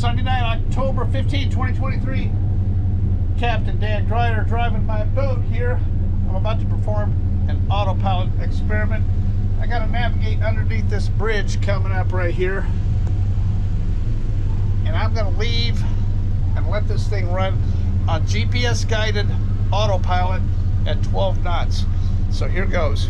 Sunday night, October 15, 2023. Captain Dan Grider driving my boat here. I'm about to perform an autopilot experiment. I got to navigate underneath this bridge coming up right here. And I'm going to leave and let this thing run on GPS guided autopilot at 12 knots. So here goes.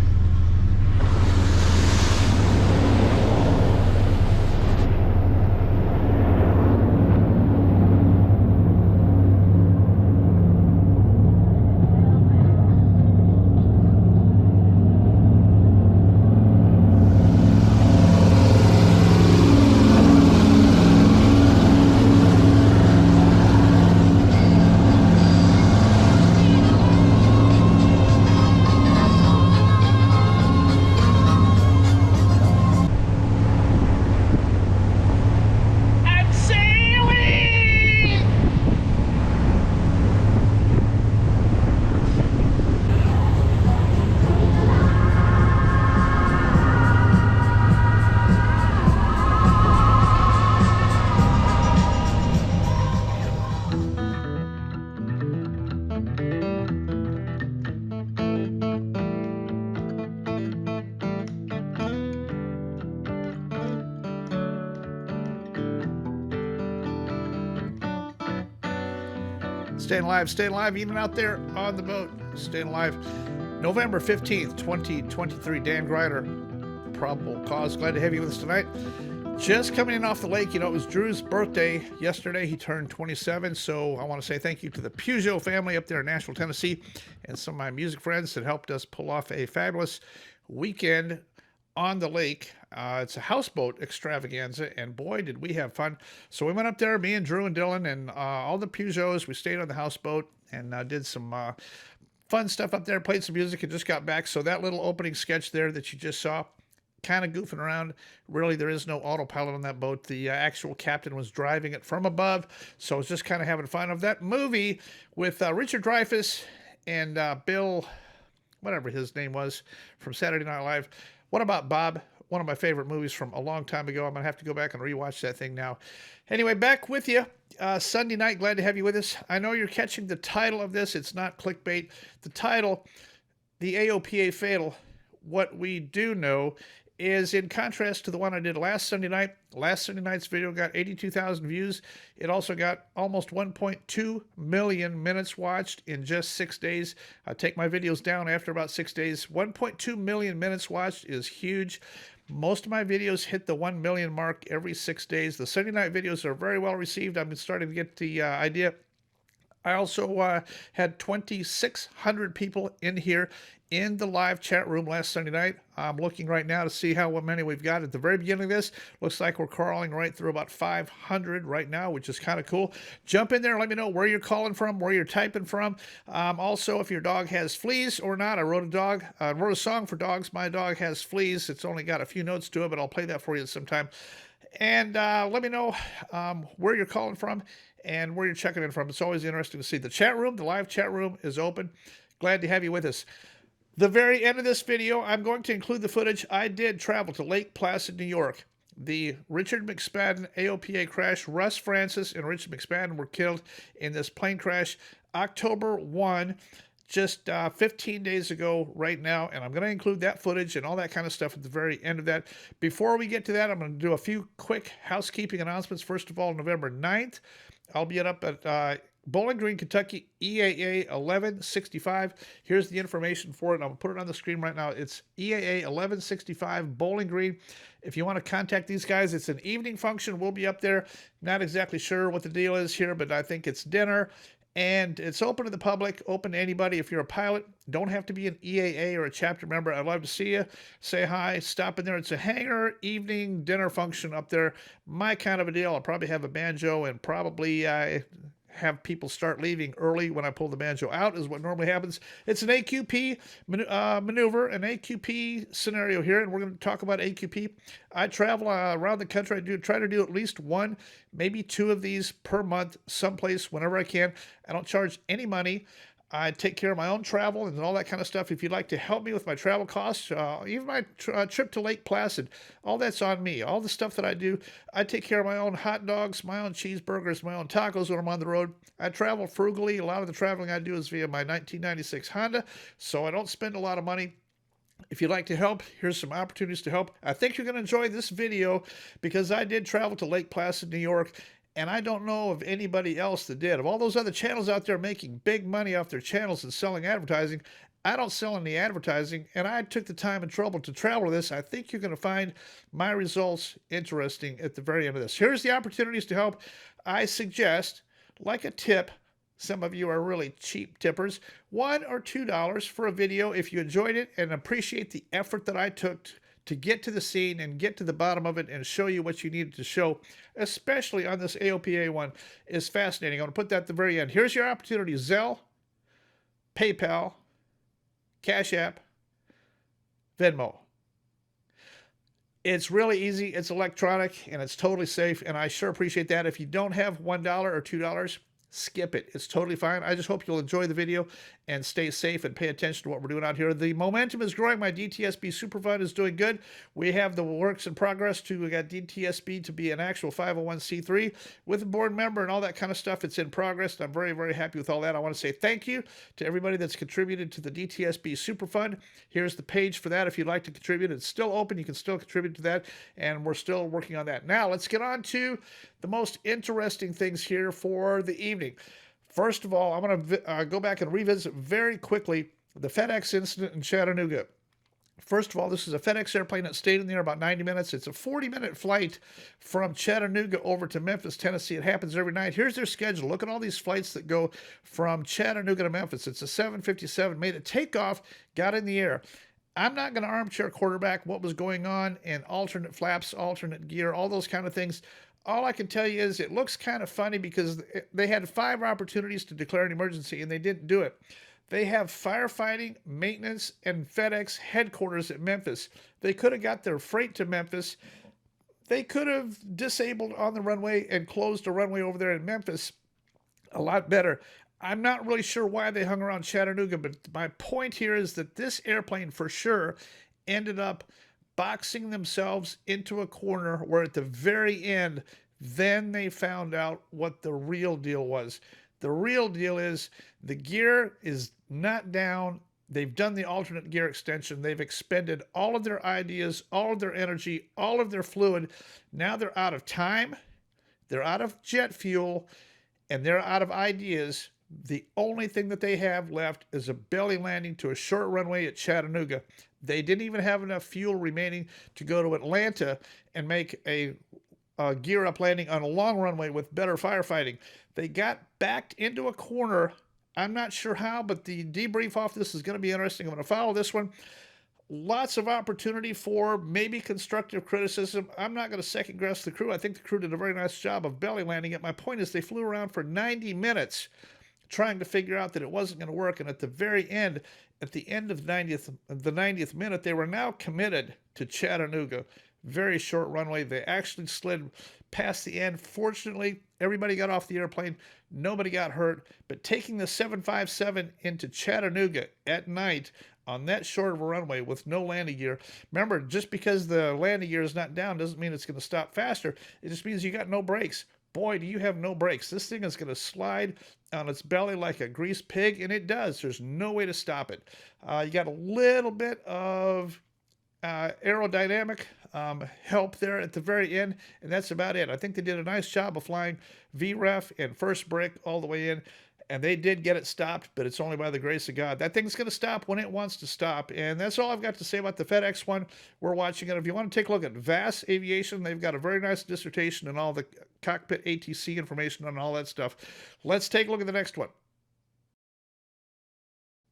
Staying alive, even out there on the boat. Staying alive. November 15th, 2023. Dan Grider, probable cause. Glad to have you with us tonight. Just coming in off the lake. You know, it was Drew's birthday yesterday. He turned 27, so I want to say thank you to the Peugeot family up there in Nashville, Tennessee, and some of my music friends that helped us pull off a fabulous weekend on the lake. It's a houseboat extravaganza, and boy, did we have fun. So we went up there, me and Drew and Dylan and all the Peugeots. We stayed on the houseboat and did some fun stuff up there, played some music, and just got back. So that little opening sketch there that you just saw, kind of goofing around. Really, there is no autopilot on that boat. The actual captain was driving it from above, so I was just kind of having fun. Of that movie with Richard Dreyfuss and Bill, whatever his name was, from Saturday Night Live. What About Bob? One of my favorite movies from a long time ago. I'm going to have to go back and rewatch that thing now. Anyway, back with you. Sunday night, glad to have you with us. I know you're catching the title of this. It's not clickbait. The title, The AOPA Fatal. What we do know is, in contrast to the one I did last Sunday night. Last Sunday night's video got 82,000 views. It also got almost 1.2 million minutes watched in just 6 days. I take my videos down after about 6 days. 1.2 million minutes watched is huge. Most of my videos hit the 1 million mark every 6 days. The Sunday night videos are very well received. I've been starting to get the idea. I also had 2,600 people in here in the live chat room last Sunday night. I'm looking right now to see how many we've got at the very beginning of this. Looks like we're crawling right through about 500 right now, which is kind of cool. Jump in there and let me know where you're calling from, where you're typing from. Also, if your dog has fleas or not. I wrote a song for dogs. My dog has fleas. It's only got a few notes to it, but I'll play that for you sometime. And let me know where you're calling from and where you're checking in from. It's always interesting to see. The chat room, the live chat room is open. Glad to have you with us. The very end of this video, I'm going to include the footage. I did travel to Lake Placid, New York. The Richard McSpadden AOPA crash. Russ Francis and Richard McSpadden were killed in this plane crash October 1, just 15 days ago right now, and I'm going to include that footage and all that kind of stuff at the very end of that. Before we get to that, I'm going to do a few quick housekeeping announcements. First of all, November 9th, I'll be up at Bowling Green, Kentucky, EAA 1165. Here's the information for it. I'm going to put it on the screen right now. It's EAA 1165 Bowling Green. If you want to contact these guys, it's an evening function. We'll be up there. Not exactly sure what the deal is here, but I think it's dinner. And it's open to the public, open to anybody. If you're a pilot, don't have to be an EAA or a chapter member. I'd love to see you. Say hi, stop in there. It's a hangar evening dinner function up there. My kind of a deal. I'll probably have a banjo and probably have people start leaving early when I pull the banjo out is what normally happens. It's an AQP maneuver, an AQP scenario here, and we're going to talk about AQP. I travel around the country. I try to do at least one, maybe two of these per month, someplace, whenever I can. I don't charge any money. I take care of my own travel and all that kind of stuff. If you'd like to help me with my travel costs, even my trip to Lake Placid, all that's on me. All the stuff that I do, I take care of my own hot dogs, my own cheeseburgers, my own tacos when I'm on the road. I travel frugally. A lot of the traveling I do is via my 1996 Honda, so I don't spend a lot of money. If you'd like to help, here's some opportunities to help. I think you're going to enjoy this video because I did travel to Lake Placid, New York, and I don't know of anybody else that did. Of all those other channels out there making big money off their channels and selling advertising, I don't sell any advertising, and I took the time and trouble to travel this. I think you're going to find my results interesting at the very end of this. Here's the opportunities to help. I suggest, like a tip, some of you are really cheap tippers, $1 or $2 for a video if you enjoyed it and appreciate the effort that I took to get to the scene and get to the bottom of it and show you what you needed to show, especially on this AOPA one, is fascinating. I'm going to put that at the very end. Here's your opportunity: Zelle, PayPal, Cash App, Venmo. It's really easy, it's electronic, and it's totally safe, and I sure appreciate that. If you don't have $1 or $2, skip it. It's totally fine. I just hope you'll enjoy the video and stay safe and pay attention to what we're doing out here. The momentum is growing. My DTSB Super Fund is doing good. We have the works in progress to get DTSB to be an actual 501c3 with a board member and all that kind of stuff. It's in progress. I'm very, very happy with all that. I want to say thank you to everybody that's contributed to the DTSB Super Fund. Here's the page for that if you'd like to contribute. It's still open. You can still contribute to that, and we're still working on that. Now, let's get on to the most interesting things here for the evening. First of all, I'm going to go back and revisit very quickly the FedEx incident in Chattanooga. First of all, this is a FedEx airplane that stayed in the air about 90 minutes. It's a 40-minute flight from Chattanooga over to Memphis, Tennessee. It happens every night. Here's their schedule. Look at all these flights that go from Chattanooga to Memphis. It's a 757, made a takeoff, got in the air. I'm not going to armchair quarterback what was going on in alternate flaps, alternate gear, all those kind of things. All I can tell you is it looks kind of funny because they had 5 opportunities to declare an emergency and they didn't do it. They have firefighting, maintenance, and FedEx headquarters at Memphis. They could have got their freight to Memphis. They could have disabled on the runway and closed a runway over there in Memphis a lot better. I'm not really sure why they hung around Chattanooga, but my point here is that this airplane for sure ended up boxing themselves into a corner where at the very end, then they found out what the real deal was. The real deal is the gear is not down. They've done the alternate gear extension. They've expended all of their ideas, all of their energy, all of their fluid. Now they're out of time. They're out of jet fuel, and they're out of ideas. The only thing that they have left is a belly landing to a short runway at Chattanooga. They didn't even have enough fuel remaining to go to Atlanta and make a gear up landing on a long runway with better firefighting. They got backed into a corner. I'm not sure how, but the debrief off this is going to be interesting. I'm going to follow this one. Lots of opportunity for maybe constructive criticism. I'm not going to second guess the crew. I think the crew did a very nice job of belly landing it. My point is they flew around for 90 minutes trying to figure out that it wasn't going to work. And at the very end, at the end of the 90th minute, they were now committed to Chattanooga. Very short runway. They actually slid past the end. Fortunately, everybody got off the airplane. Nobody got hurt. But taking the 757 into Chattanooga at night on that short of a runway with no landing gear. Remember, just because the landing gear is not down doesn't mean it's going to stop faster. It just means you got no brakes. Boy, do you have no brakes. This thing is going to slide on its belly like a greased pig, and it does. There's no way to stop it. You got a little bit of aerodynamic help there at the very end, and that's about it. I think they did a nice job of flying VREF and first brake all the way in, and they did get it stopped, but it's only by the grace of God. That thing's going to stop when it wants to stop, and that's all I've got to say about the FedEx one. We're watching it. If you want to take a look at VAS Aviation, they've got a very nice dissertation and all the cockpit ATC information and all that stuff. Let's take a look at the next one.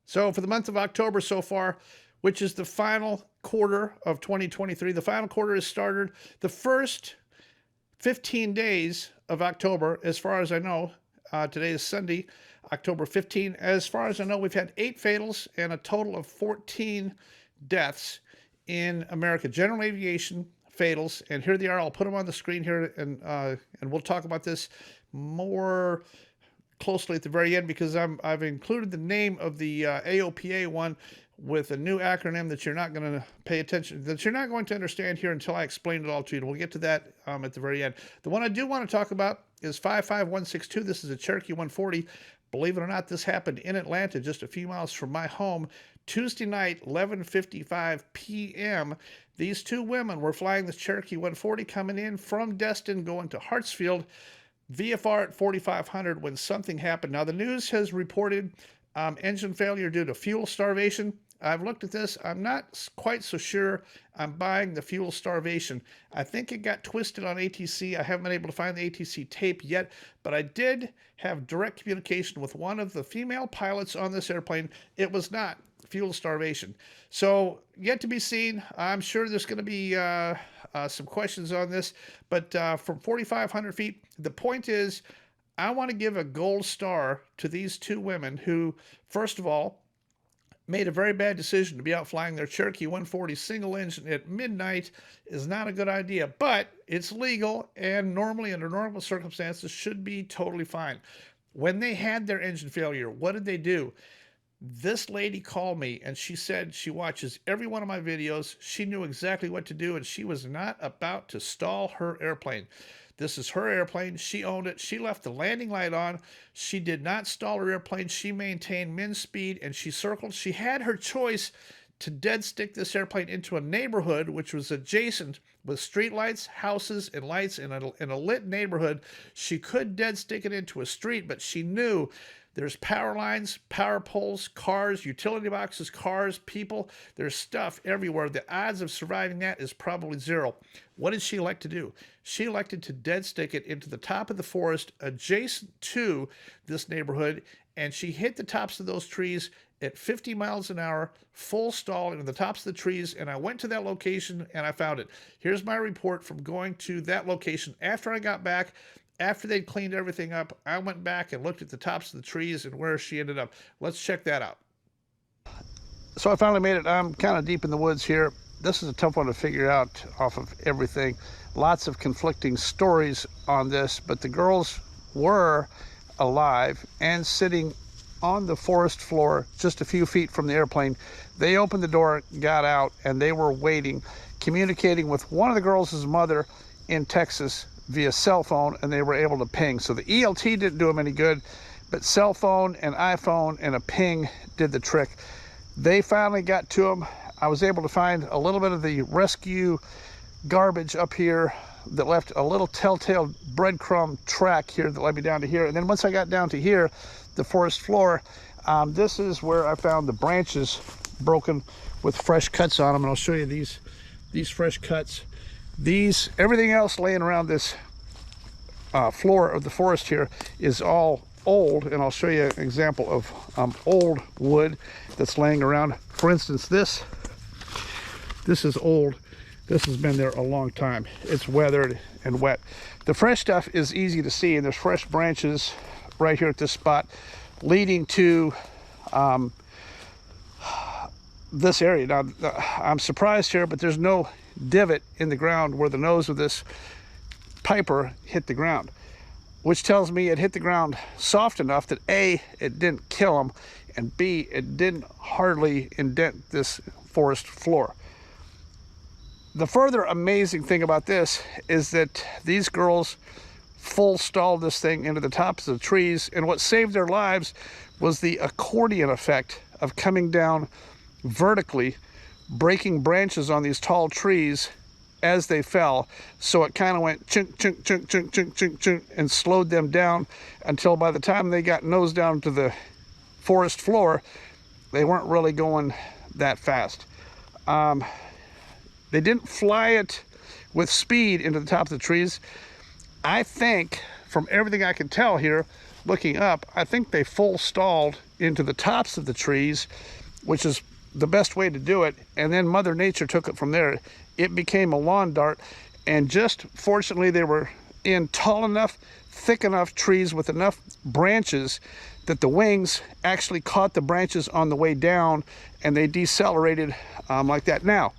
So for the month of October so far, which is the final quarter of 2023, the final quarter has started. The first 15 days of October, as far as I know, today is Sunday, October 15. As far as I know, we've had 8 fatals and a total of 14 deaths in America. General aviation fatals, and here they are. I'll put them on the screen here, and we'll talk about this more closely at the very end, because I've included the name of the AOPA one with a new acronym that you're not going to pay attention, that you're not going to understand here until I explain it all to you. And we'll get to that at the very end. The one I do want to talk about is 55162. This is a Cherokee 140. Believe it or not, this happened in Atlanta, just a few miles from my home. Tuesday night, 11:55 p.m., these two women were flying this Cherokee 140 coming in from Destin, going to Hartsfield, VFR at 4,500 when something happened. Now, the news has reported engine failure due to fuel starvation. I've looked at this. I'm not quite so sure I'm buying the fuel starvation. I think it got twisted on ATC. I haven't been able to find the ATC tape yet, but I did have direct communication with one of the female pilots on this airplane. It was not fuel starvation. So, yet to be seen. I'm sure there's going to be some questions on this, but from 4,500 feet, the point is, I want to give a gold star to these two women who, first of all, made a very bad decision to be out flying their Cherokee 140 single engine at midnight. Is not a good idea, but it's legal and normally under normal circumstances should be totally fine. When they had their engine failure, what did they do? This lady called me and she said she watches every one of my videos. She knew exactly what to do and she was not about to stall her airplane. This is her airplane. She owned it. She left the landing light on. She did not stall her airplane. She maintained min speed and she circled. She had her choice to dead stick this airplane into a neighborhood which was adjacent with street lights, houses, and lights in a lit neighborhood. She could dead stick it into a street, but she knew there's power lines, power poles, cars, utility boxes, cars, people. There's stuff everywhere. The odds of surviving that is probably zero. What did she elect to do? She elected to dead stick it into the top of the forest adjacent to this neighborhood, and she hit the tops of those trees at 50 miles an hour, full stall into the tops of the trees, and I went to that location and I found it. Here's my report from going to that location after I got back. After they'd cleaned everything up, I went back and looked at the tops of the trees and where she ended up. Let's check that out. So I finally made it. I'm kind of deep in the woods here. This is a tough one to figure out off of everything. Lots of conflicting stories on this, but the girls were alive and sitting on the forest floor just a few feet from the airplane. They opened the door, got out, and they were waiting, communicating with one of the girls' mother in Texas via cell phone, and they were able to ping. So the ELT didn't do them any good, but cell phone and iPhone and a ping did the trick. They finally got to them. I was able to find a little bit of the rescue garbage up here that left a little telltale breadcrumb track here that led me down to here. And then once I got down to here, the forest floor, this is where I found the branches broken with fresh cuts on them. And I'll show you these fresh cuts. Everything else laying around this floor of the forest here is all old, and I'll show you an example of old wood that's laying around. For instance, this is old. This has been there a long time. It's weathered and wet. The fresh stuff is easy to see, and there's fresh branches right here at this spot leading to this area. Now, I'm surprised here, but there's no divot in the ground where the nose of this Piper hit the ground, which tells me it hit the ground soft enough that A, it didn't kill them, and B, it didn't hardly indent this forest floor. The further amazing thing about this is that these girls full stalled this thing into the tops of the trees, and what saved their lives was the accordion effect of coming down vertically, breaking branches on these tall trees as they fell. So it kind of went chunk, chunk, chunk, chunk, chunk, chunk, chunk, and slowed them down until by the time they got nose down to the forest floor, they weren't really going that fast. They didn't fly it with speed into the top of the trees. I think, from everything I can tell here, looking up, I think they full stalled into the tops of the trees, which is the best way to do it, and then Mother Nature took it from there. It became a lawn dart, and just fortunately they were in tall enough, thick enough trees with enough branches that the wings actually caught the branches on the way down, and they decelerated like that. Now,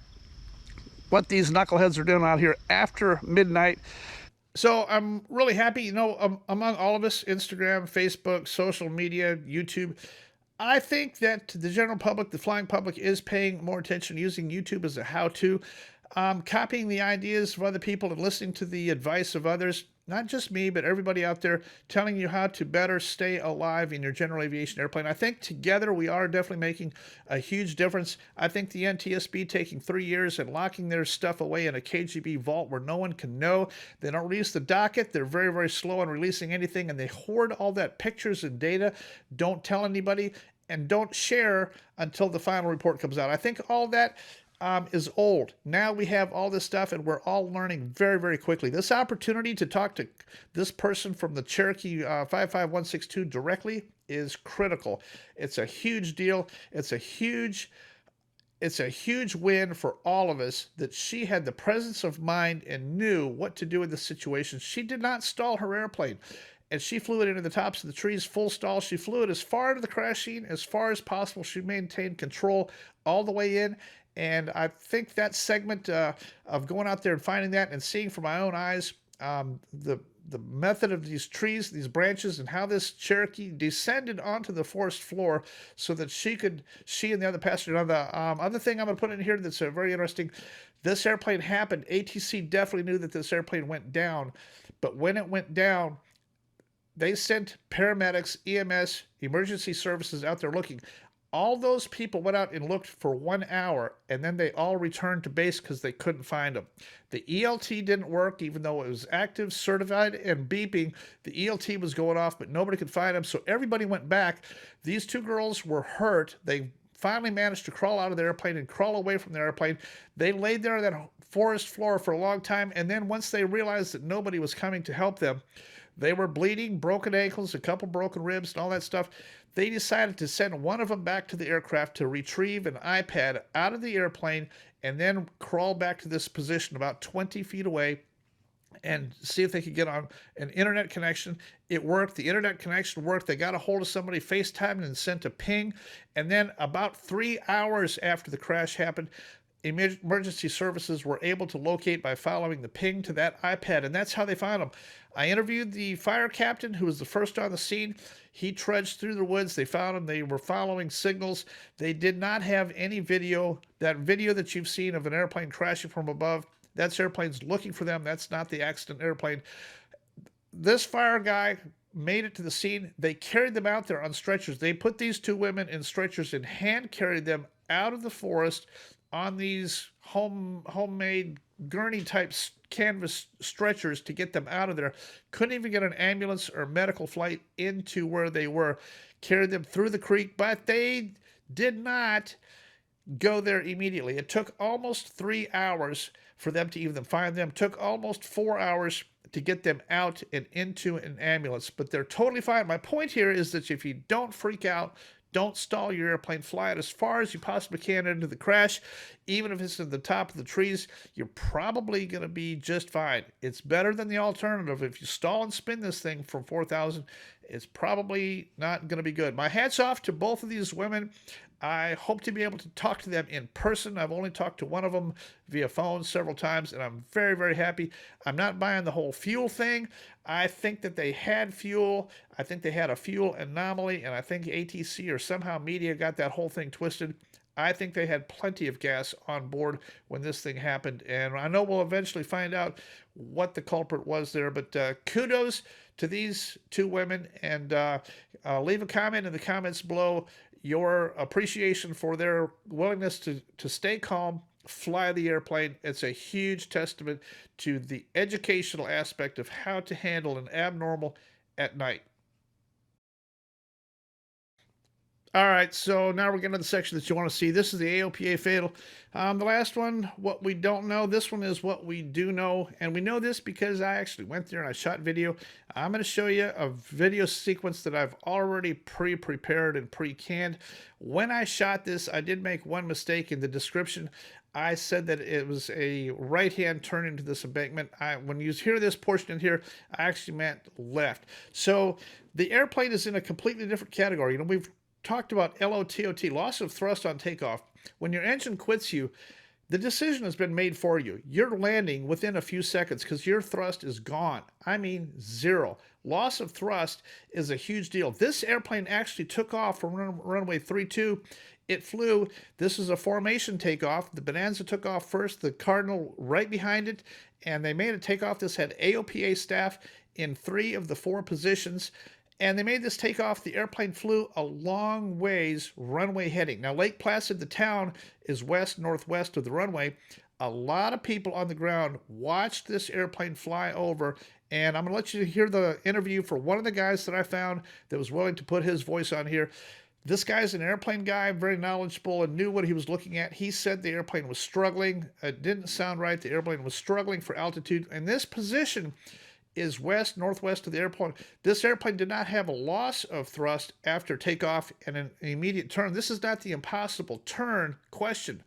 what these knuckleheads are doing out here after midnight, So I'm really happy, among all of us, Instagram, Facebook, social media, YouTube. I think that the general public, the flying public, is paying more attention using YouTube as a how to, copying the ideas of other people and listening to the advice of others. Not just me, but everybody out there telling you how to better stay alive in your general aviation airplane. I think together we are definitely making a huge difference. I think the NTSB taking 3 years and locking their stuff away in a KGB vault where no one can know. They don't release the docket. They're very, very slow on releasing anything, and they hoard all that pictures and data. Don't tell anybody and don't share until the final report comes out. I think all that is old. Now we have all this stuff, and we're all learning very, very quickly. This opportunity to talk to this person from the Cherokee 55162 directly is critical. It's a huge deal. It's a huge win for all of us that she had the presence of mind and knew what to do in this situation. She did not stall her airplane, and she flew it into the tops of the trees full stall. She flew it as far into the crash scene as far as possible. She maintained control all the way in. And I think that segment of going out there and finding that and seeing from my own eyes the method of these trees, these branches, and how this Cherokee descended onto the forest floor so that she and the other passenger. Now, the other thing I'm going to put in here that's very interesting, this airplane happened. ATC definitely knew that this airplane went down, but when it went down, they sent paramedics, EMS, emergency services out there looking. All those people went out and looked for 1 hour, and then they all returned to base because they couldn't find them. The ELT didn't work, even though it was active, certified, and beeping. The ELT was going off, but nobody could find them, so everybody went back. These two girls were hurt. They finally managed to crawl out of the airplane and crawl away from the airplane. They laid there on that forest floor for a long time, and then once they realized that nobody was coming to help them, they were bleeding, broken ankles, a couple broken ribs, and all that stuff. They decided to send one of them back to the aircraft to retrieve an iPad out of the airplane and then crawl back to this position about 20 feet away and see if they could get on an internet connection. It worked. The internet connection worked. They got a hold of somebody, FaceTimed, and sent a ping. And then about 3 hours after the crash happened, emergency services were able to locate by following the ping to that iPad, and that's how they found him. I interviewed the fire captain who was the first on the scene. He trudged through the woods. They found him. They were following signals. They did not have any video. That video that you've seen of an airplane crashing from above, that's airplanes looking for them. That's not the accident airplane. This fire guy made it to the scene. They carried them out there on stretchers. They put these two women in stretchers and hand carried them out of the forest on these homemade gurney type canvas stretchers to get them out of there. Couldn't even get an ambulance or medical flight into where they were. Carried them through the creek, but they did not go there immediately. It took almost 3 hours for them to even find them. It took almost 4 hours to get them out and into an ambulance, but they're totally fine. My point here is that if you don't freak out, don't stall your airplane. Fly it as far as you possibly can into the crash. Even if it's at the top of the trees, you're probably going to be just fine. It's better than the alternative. If you stall and spin this thing from 4,000, it's probably not going to be good. My hat's off to both of these women. I hope to be able to talk to them in person. I've only talked to one of them via phone several times, and I'm very, very happy. I'm not buying the whole fuel thing. I think that they had fuel. I think they had a fuel anomaly, and I think ATC or somehow media got that whole thing twisted. I think they had plenty of gas on board when this thing happened, and I know we'll eventually find out what the culprit was there, but kudos to these two women, and leave a comment in the comments below your appreciation for their willingness to stay calm, fly the airplane. It's a huge testament to the educational aspect of how to handle an abnormal at night. All right, so now we're getting to the section that you want to see. This is the AOPA fatal. The last one, what we don't know. This one is what we do know, and we know this because I actually went there and I shot video. I'm going to show you a video sequence that I've already pre-prepared and pre-canned. When I shot this, I did make one mistake in the description. I said that it was a right-hand turn into this embankment. When you hear this portion in here, I actually meant left. So the airplane is in a completely different category. You know, we've talked about LOTOT, loss of thrust on takeoff. When your engine quits you, The decision has been made for you. You're landing within a few seconds because your thrust is gone. I mean, zero. Loss of thrust is a huge deal. This airplane actually took off from runway 32. It flew. This is a formation takeoff. The Bonanza took off first, the Cardinal right behind it, and they made a takeoff. This had AOPA staff in 3 of the 4 positions. And they made this takeoff. The airplane flew a long ways runway heading. Now, Lake Placid, the town, is west-northwest of the runway. A lot of people on the ground watched this airplane fly over, and I'm going to let you hear the interview for one of the guys that I found that was willing to put his voice on here. This guy's an airplane guy, very knowledgeable, and knew what he was looking at. He said the airplane was struggling. It didn't sound right. The airplane was struggling for altitude. And this position is west-northwest of the airplane. This airplane did not have a loss of thrust after takeoff and an immediate turn. This is not the impossible turn question.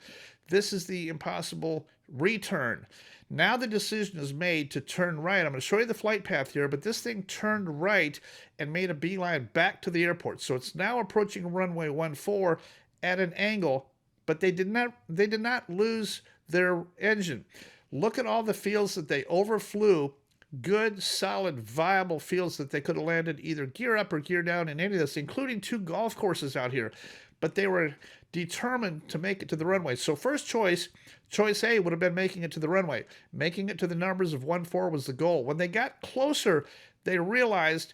This is the impossible return. Now the decision is made to turn right. I'm going to show you the flight path here, but this thing turned right and made a beeline back to the airport. So it's now approaching runway 14 at an angle, but they did not lose their engine. Look at all the fields that they overflew. Good, solid, viable fields that they could have landed either gear up or gear down in any of this, including 2 golf courses out here. But they were determined to make it to the runway. So first choice A would have been making it to the runway. Making it to the numbers of 14 was the goal. When they got closer, they realized,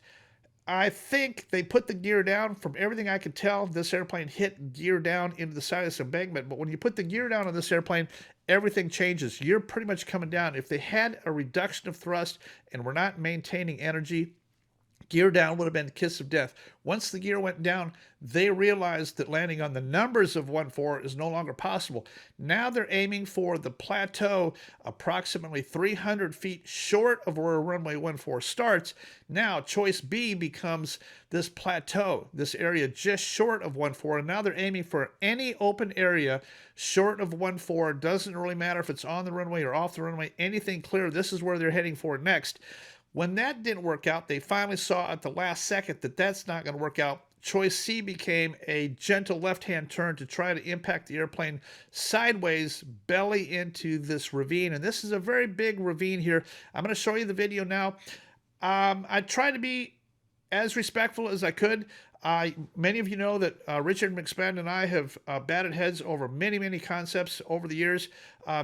I think they put the gear down. From everything I could tell, this airplane hit gear down into the side of this embankment. But when you put the gear down on this airplane, everything changes. You're pretty much coming down. If they had a reduction of thrust and were not maintaining energy, gear down would have been the kiss of death. Once the gear went down, they realized that landing on the numbers of 14 is no longer possible. Now they're aiming for the plateau approximately 300 feet short of where runway 14 starts. Now choice B becomes this plateau, this area just short of 14, and now they're aiming for any open area short of 14. Doesn't really matter if it's on the runway or off the runway, anything clear, this is where they're heading for next. When that didn't work out, they finally saw at the last second that that's not going to work out. Choice C became a gentle left-hand turn to try to impact the airplane sideways, belly into this ravine. And this is a very big ravine here. I'm going to show you the video now. I tried to be as respectful as I could. Many of you know that Richard McSpadden and I have batted heads over many concepts over the years.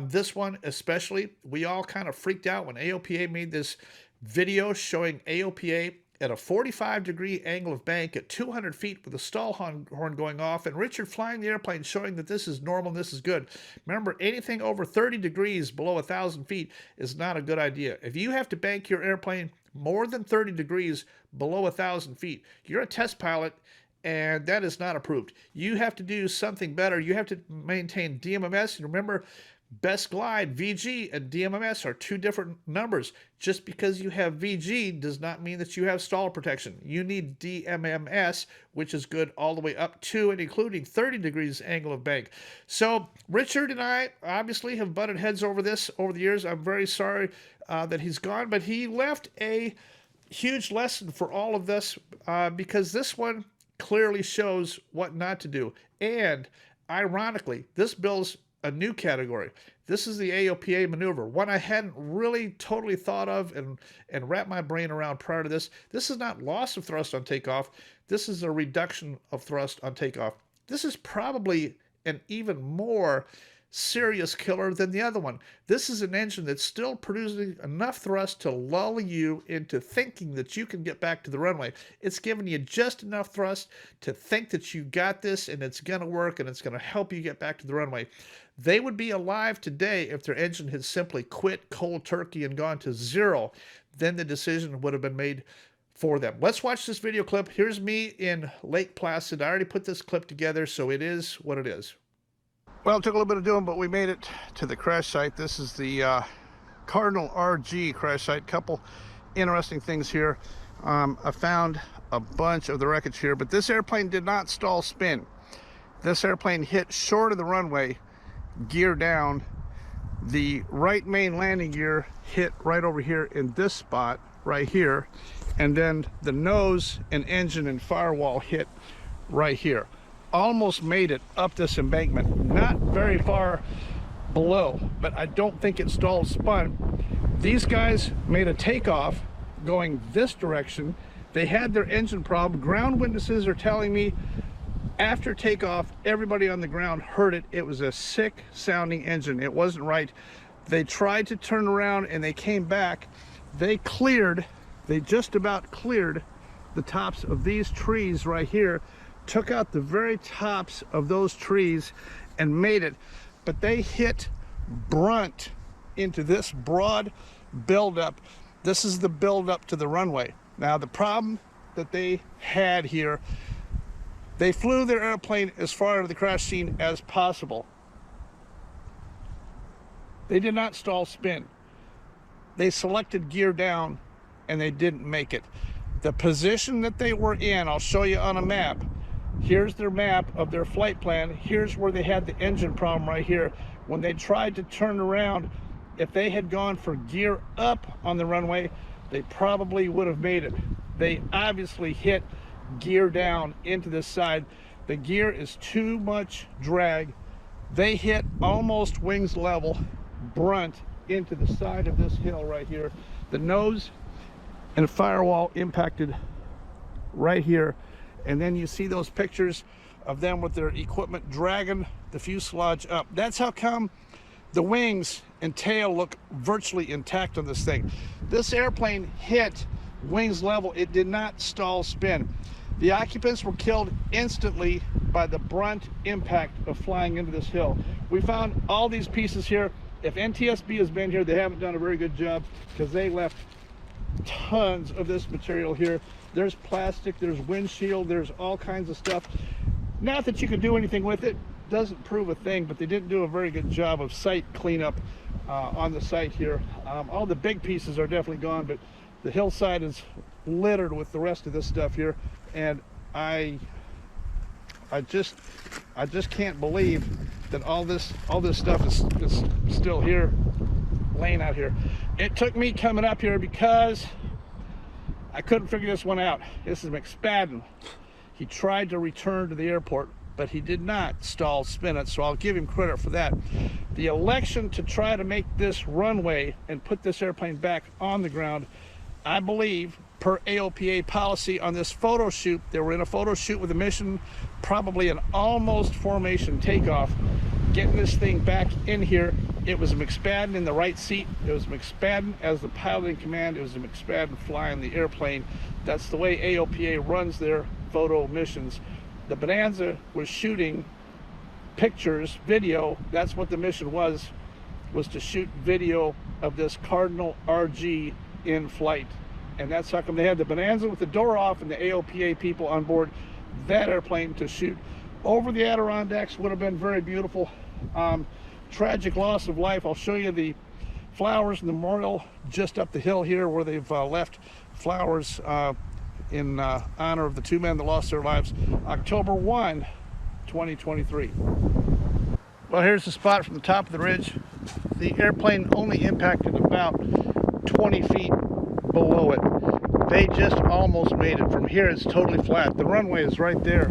This one especially, we all kind of freaked out when AOPA made this video showing AOPA at a 45-degree angle of bank at 200 feet with a stall horn going off, and Richard flying the airplane showing that this is normal and this is good. Remember, anything over 30 degrees below 1,000 feet is not a good idea. If you have to bank your airplane more than 30 degrees below 1,000 feet, you're a test pilot, and that is not approved. You have to do something better. You have to maintain DMMS, and remember, best glide, VG, and DMMS are 2 different numbers. Just because you have VG does not mean that you have stall protection. You need DMMS, which is good all the way up to and including 30 degrees angle of bank. So Richard and I obviously have butted heads over this over the years. I'm very sorry that he's gone, but he left a huge lesson for all of this because this one clearly shows what not to do. And ironically, this builds a new category. This is the AOPA maneuver, one I hadn't really totally thought of and wrapped my brain around prior to this. This is not loss of thrust on takeoff. This is a reduction of thrust on takeoff. This is probably an even more serious killer than the other one. This is an engine that's still producing enough thrust to lull you into thinking that you can get back to the runway. It's giving you just enough thrust to think that you got this and it's going to work and it's going to help you get back to the runway. They would be alive today if their engine had simply quit cold turkey and gone to zero. Then the decision would have been made for them. Let's watch this video clip. Here's me in Lake Placid. I already put this clip together, so it is what it is. Well, it took a little bit of doing, but we made it to the crash site. This is the Cardinal RG crash site. Couple interesting things here. I found a bunch of the wreckage here, but this airplane did not stall spin. This airplane hit short of the runway, gear down. The right main landing gear hit right over here in this spot right here, and then the nose and engine and firewall hit right here. Almost made it up this embankment, not very far below, but I don't think it stalled spun. These guys made a takeoff going this direction. They had their engine problem. Ground witnesses are telling me after takeoff, everybody on the ground heard it. It was a sick sounding engine. It wasn't right. They tried to turn around and they came back. They just about cleared the tops of these trees right here, took out the very tops of those trees and made it. But they hit brunt into this broad buildup. This is the buildup to the runway. Now, the problem that they had here, they flew their airplane as far to the crash scene as possible. They did not stall spin. They selected gear down and they didn't make it. The position that they were in, I'll show you on a map. Here's their map of their flight plan. Here's where they had the engine problem right here. When they tried to turn around, if they had gone for gear up on the runway, they probably would have made it. They obviously hit gear down into this side. The gear is too much drag. They hit almost wings level, brunt into the side of this hill right here. The nose and firewall impacted right here. And then you see those pictures of them with their equipment dragging the fuselage up. That's how come the wings and tail look virtually intact on this thing. This airplane hit wings level. It did not stall spin. The occupants were killed instantly by the brunt impact of flying into this hill. We found all these pieces here. If NTSB has been here, they haven't done a very good job because they left tons of this material here. There's plastic, there's windshield, there's all kinds of stuff. Not that you can do anything with it, doesn't prove a thing, but they didn't do a very good job of site cleanup on the site here. All the big pieces are definitely gone, but the hillside is littered with the rest of this stuff here. And I just can't believe that all this stuff is still here, laying out here. It took me coming up here because I couldn't figure this one out. This is McSpadden. He tried to return to the airport, but he did not stall spin it, so I'll give him credit for that. The election to try to make this runway and put this airplane back on the ground, I believe, per AOPA policy on this photo shoot, they were in a photo shoot with a mission, probably an almost formation takeoff, getting this thing back in here. It was McSpadden in the right seat. It was McSpadden as the pilot in command. It was McSpadden flying the airplane. That's the way AOPA runs their photo missions. The Bonanza was shooting pictures, video. That's what the mission was to shoot video of this Cardinal RG in flight. And that's how come they had the Bonanza with the door off and the AOPA people on board that airplane to shoot over the Adirondacks. Would have been very beautiful. Tragic loss of life. I'll show you the flowers and the memorial just up the hill here where they've left flowers in honor of the two men that lost their lives October 1, 2023. Well, here's the spot from the top of the ridge. The airplane only impacted about 20 feet below it. They just almost made it. From here it's totally flat. The runway is right there.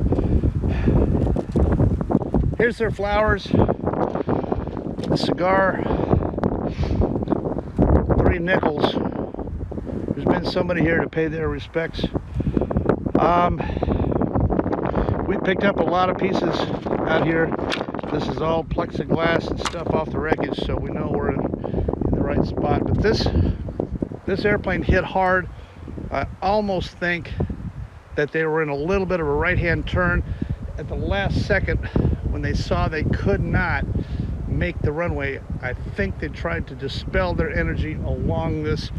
Here's their flowers, the cigar, 3 nickels. There's been somebody here to pay their respects. We picked up a lot of pieces out here. This is all plexiglass and stuff off the wreckage, so we know we're in the right spot. But this airplane hit hard. I almost think that they were in a little bit of a right-hand turn at the last second when they saw they could not make the runway. I think they tried to dispel their energy along this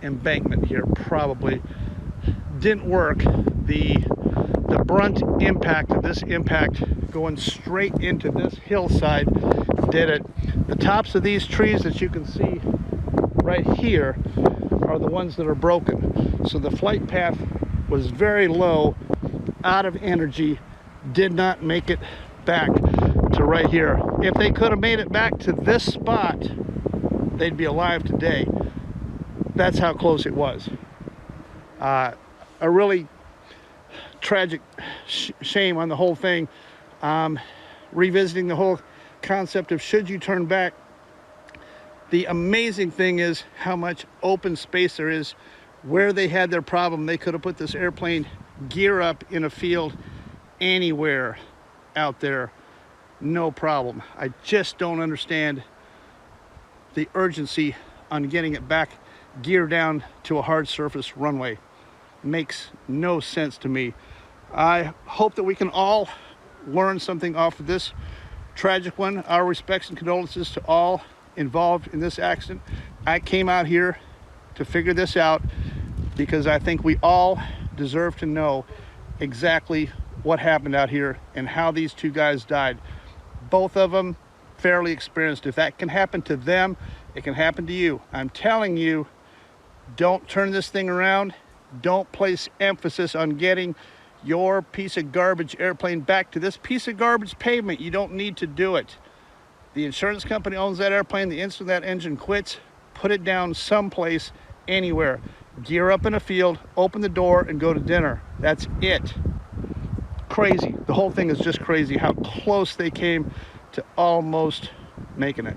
embankment here. Probably didn't work. The brunt impact of this impact going straight into this hillside did it. The tops of these trees that you can see right here are the ones that are broken. So the flight path was very low, out of energy, did not make it back to right here. If they could have made it back to this spot, they'd be alive today. That's how close it was. A really tragic shame on the whole thing. Revisiting the whole concept of should you turn back, The amazing thing is how much open space there is. Where they had their problem, they could have put this airplane gear up in a field anywhere out there, no problem. I just don't understand the urgency on getting it back gear down to a hard surface runway. Makes no sense to me. I hope that we can all learn something off of this tragic one. Our respects and condolences to all involved in this accident. I came out here to figure this out because I think we all deserve to know exactly what happened out here and how these two guys died. Both of them fairly experienced. If that can happen to them, it can happen to you. I'm telling you, don't turn this thing around. Don't place emphasis on getting your piece of garbage airplane back to this piece of garbage pavement. You don't need to do it. The insurance company owns that airplane. The instant that engine quits, put it down someplace, anywhere. Gear up in a field, open the door, and go to dinner. That's it. Crazy. The whole thing is just crazy how close they came to almost making it.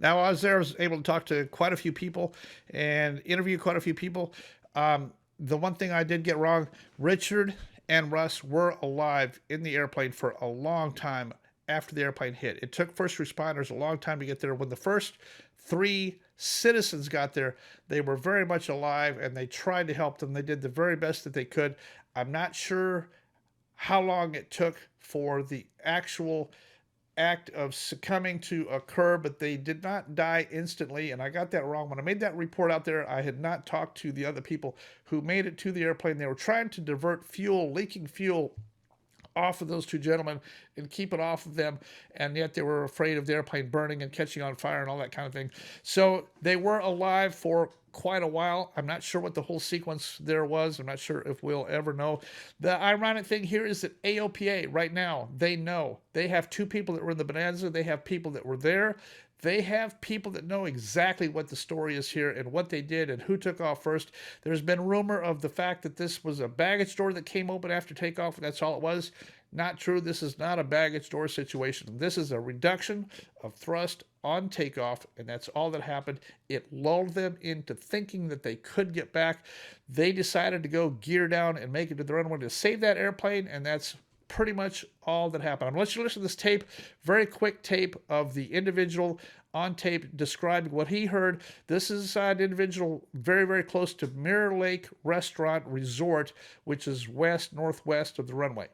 Now, I was there, I was able to talk to quite a few people and interview quite a few people. The one thing I did get wrong, Richard and Russ were alive in the airplane for a long time after the airplane hit. It took first responders a long time to get there. When the first 3 citizens got there, they were very much alive and they tried to help them. They did the very best that they could. I'm not sure how long it took for the actual act of succumbing to occur, but they did not die instantly, and I got that wrong. When I made that report out there, I had not talked to the other people who made it to the airplane. They were trying to divert fuel, leaking fuel, off of those 2 gentlemen and keep it off of them, and yet they were afraid of the airplane burning and catching on fire and all that kind of thing. So they were alive for quite a while. I'm not sure what the whole sequence there was. I'm not sure if we'll ever know. The ironic thing here is that AOPA right now, they know. They have 2 people that were in the Bonanza. They have people that were there. They have people that know exactly what the story is here and what they did and who took off first. There's been rumor of the fact that this was a baggage door that came open after takeoff, and that's all it was. Not true. This is not a baggage door situation. This is a reduction of thrust on takeoff, and that's all that happened. It lulled them into thinking that they could get back. They decided to go gear down and make it to the runway to save that airplane, and that's pretty much all that happened. I'm going to let you listen to this tape, very quick tape of the individual on tape describing what he heard. This is an individual very, very close to Mirror Lake Restaurant Resort, which is northwest of the runway.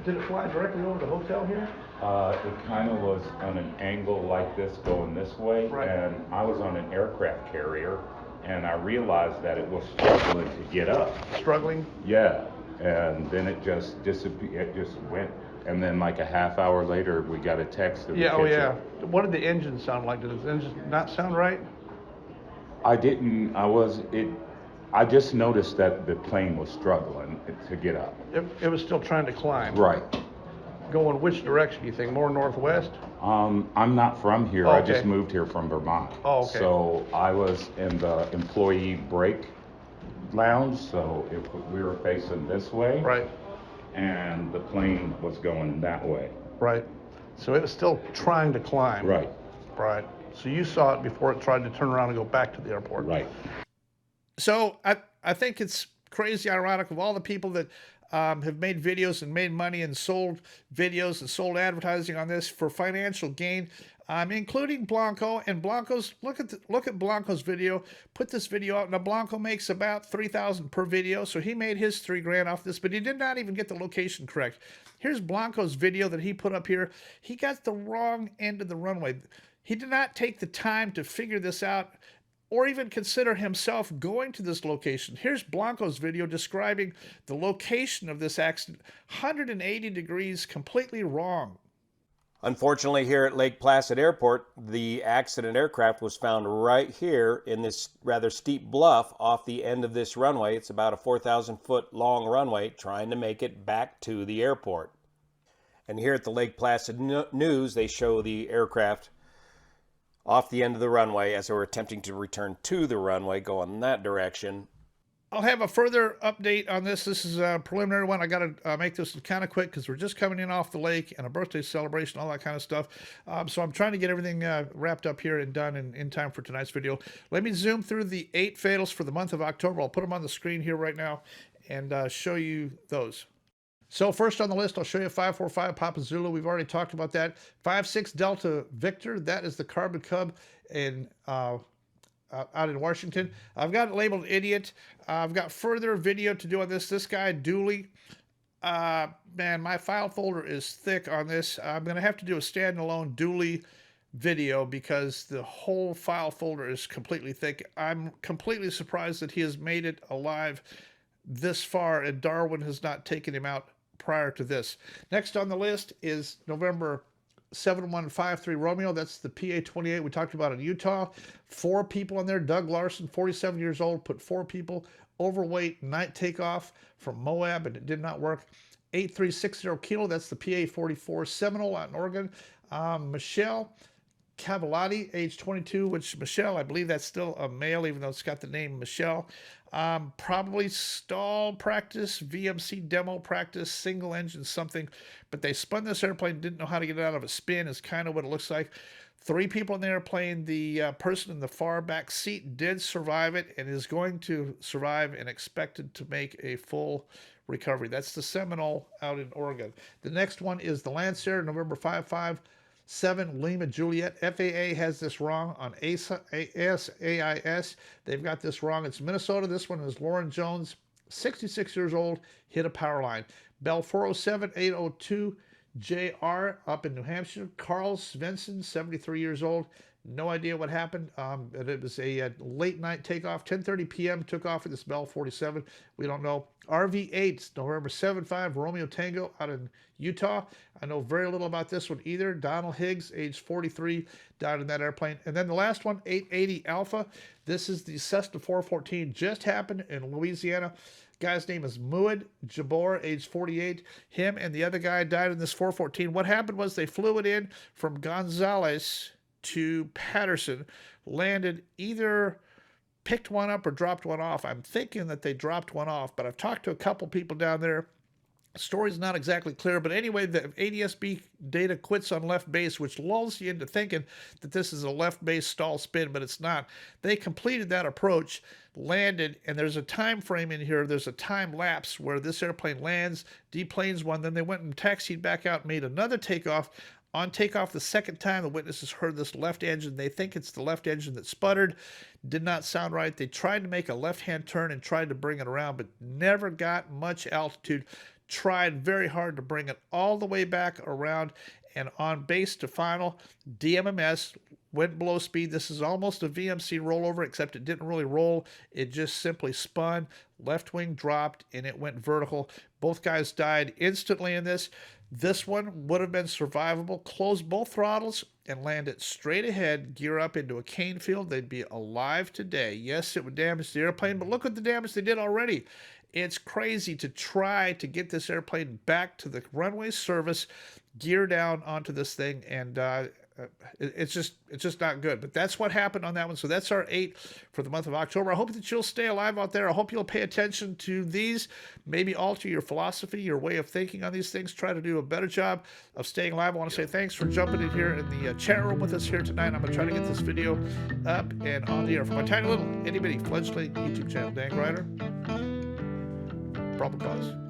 Did it fly directly over the hotel here? It kind of was on an angle like this going this way, right. And I was on an aircraft carrier, and I realized that it was struggling to get up. Struggling? Yeah, and then it just disappeared. It just went, and then like a half hour later, we got a text of yeah, the kitchen. Yeah. What did the engine sound like? Did the engine not sound right? I didn't. I just noticed that the plane was struggling to get up. It was still trying to climb. Right. Going which direction, do you think? More northwest? I'm not from here. Oh, okay. I just moved here from Vermont. Oh, okay. So I was in the employee break lounge, so we were facing this way. Right. And the plane was going that way. Right. So it was still trying to climb. Right. Right. So you saw it before it tried to turn around and go back to the airport. Right. So I think it's crazy ironic of all the people that have made videos and made money and sold videos and sold advertising on this for financial gain, including Blanco. And Blanco's look at Blanco's video. Put this video out. Now Blanco makes about $3,000 per video, so he made his $3,000 off this, but he did not even get the location correct. Here's Blanco's video that he put up here. He got the wrong end of the runway. He did not take the time to figure this out or even consider himself going to this location. Here's Blanco's video describing the location of this accident. 180 degrees, completely wrong. Unfortunately, here at Lake Placid Airport, the accident aircraft was found right here in this rather steep bluff off the end of this runway. It's about a 4,000-foot long runway, trying to make it back to the airport. And here at the Lake Placid News, they show the aircraft off the end of the runway as they were attempting to return to the runway, go in that direction. I'll have a further update on this. This is a preliminary one. I got to make this kind of quick because we're just coming in off the lake and a birthday celebration, all that kind of stuff. So I'm trying to get everything wrapped up here and done in time for tonight's video. Let me zoom through the 8 fatals for the month of October. I'll put them on the screen here right now and show you those. So first on the list, I'll show you 545 Papa Zulu. We've already talked about that. 56 Delta Victor. That is the Carbon Cub in out in Washington. I've got it labeled idiot. I've got further video to do on this. This guy, Dooley, man, my file folder is thick on this. I'm going to have to do a standalone Dooley video because the whole file folder is completely thick. I'm completely surprised that he has made it alive this far and Darwin has not taken him out prior to this. Next on the list is November 7153 Romeo. That's the PA-28 we talked about in Utah. 4 people on there. Doug Larson, 47 years old, put 4 people. Overweight, night takeoff from Moab, and it did not work. 8360 Kilo, that's the PA-44 Seminole out in Oregon. Michelle Cavallati, age 22, which Michelle, I believe that's still a male, even though it's got the name Michelle. Probably stall practice, VMC demo practice, single engine something, but they spun this airplane, didn't know how to get it out of a spin is kind of what it looks like. 3 people in the airplane. The person in the far back seat did survive it and is going to survive and expected to make a full recovery. That's the Seminole out in Oregon. The next one is the Lancer, November 557 Lima Juliet. FAA has this wrong on ASAIS. They've got this wrong. It's Minnesota. This one is Lauren Jones, 66 years old, hit a power line. Bell 407-802 JR up in New Hampshire. Carl Svensson, 73 years old. No idea what happened. But it was a late night takeoff. 10:30 p.m. took off with this Bell 47. We don't know. RV-8, November 75 Romeo Tango out in Utah. I know very little about this one either. Donald Higgs, age 43, died in that airplane. And then the last one, 880 Alpha. This is the Cessna 414. Just happened in Louisiana. Guy's name is Muad Jabor, age 48. Him and the other guy died in this 414. What happened was they flew it in from Gonzales to Patterson, landed, either picked one up or dropped one off. I'm thinking that they dropped one off, but I've talked to a couple people down there. Story's not exactly clear, but anyway, the ADS-B data quits on left base, which lulls you into thinking that this is a left base stall spin, but it's not. They completed that approach, landed, and there's a time frame in here. There's a time lapse where this airplane lands, deplanes one, then they went and taxied back out, made another takeoff. On takeoff the second time, the witnesses heard this left engine. They think it's the left engine that sputtered. Did not sound right. They tried to make a left-hand turn and tried to bring it around, but never got much altitude. Tried very hard to bring it all the way back around, and on base to final, DMMS went below speed. This is almost a VMC rollover, except it didn't really roll. It just simply spun, left wing dropped, and it went vertical. Both guys died instantly in this. This one would have been survivable. Close both throttles and land it straight ahead, gear up into a cane field. They'd be alive today. Yes, it would damage the airplane, but look at the damage they did already. It's crazy to try to get this airplane back to the runway service, gear down onto this thing, and it's just not good. But that's what happened on that one. So that's our 8 for the month of October. I hope that you'll stay alive out there. I hope you'll pay attention to these, maybe alter your philosophy, your way of thinking on these things, try to do a better job of staying alive. I want to say thanks for jumping in here in the chat room with us here tonight. I'm going to try to get this video up and on the air for my tiny little itty bitty fledgling YouTube channel. Dan Grider, Probable Cause.